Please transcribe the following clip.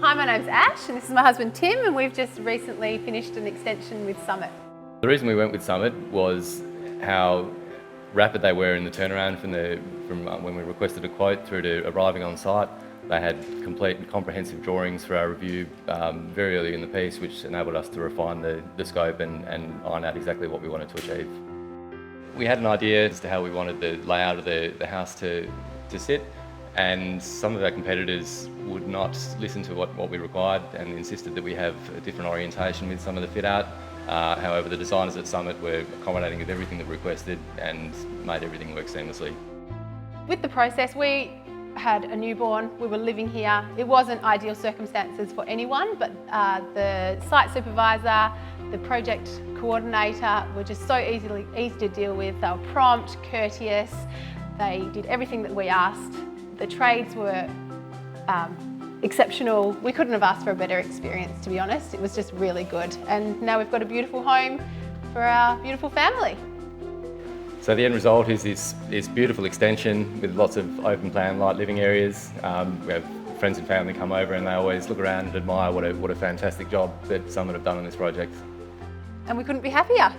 Hi, my name's Ash and this is my husband Tim, and we've just recently finished an extension with Summit. The reason we went with Summit was how rapid they were in the turnaround from when we requested a quote through to arriving on site. They had complete and comprehensive drawings for our review very early in the piece, which enabled us to refine the scope and iron out exactly what we wanted to achieve. We had an idea as to how we wanted the layout of the house to sit, and some of our competitors would not listen to what we required and insisted that we have a different orientation with some of the fit out. However, the designers at Summit were accommodating with everything that we requested and made everything work seamlessly. With the process, we had a newborn, we were living here. It wasn't ideal circumstances for anyone, but the site supervisor, the project coordinator were just so easy to deal with. They were prompt, courteous, they did everything that we asked. The trades were exceptional. We couldn't have asked for a better experience, to be honest. It was just really good. And now we've got a beautiful home for our beautiful family. So the end result is this beautiful extension with lots of open plan, light living areas. We have friends and family come over and they always look around and admire what a fantastic job that Summit have done on this project. And we couldn't be happier.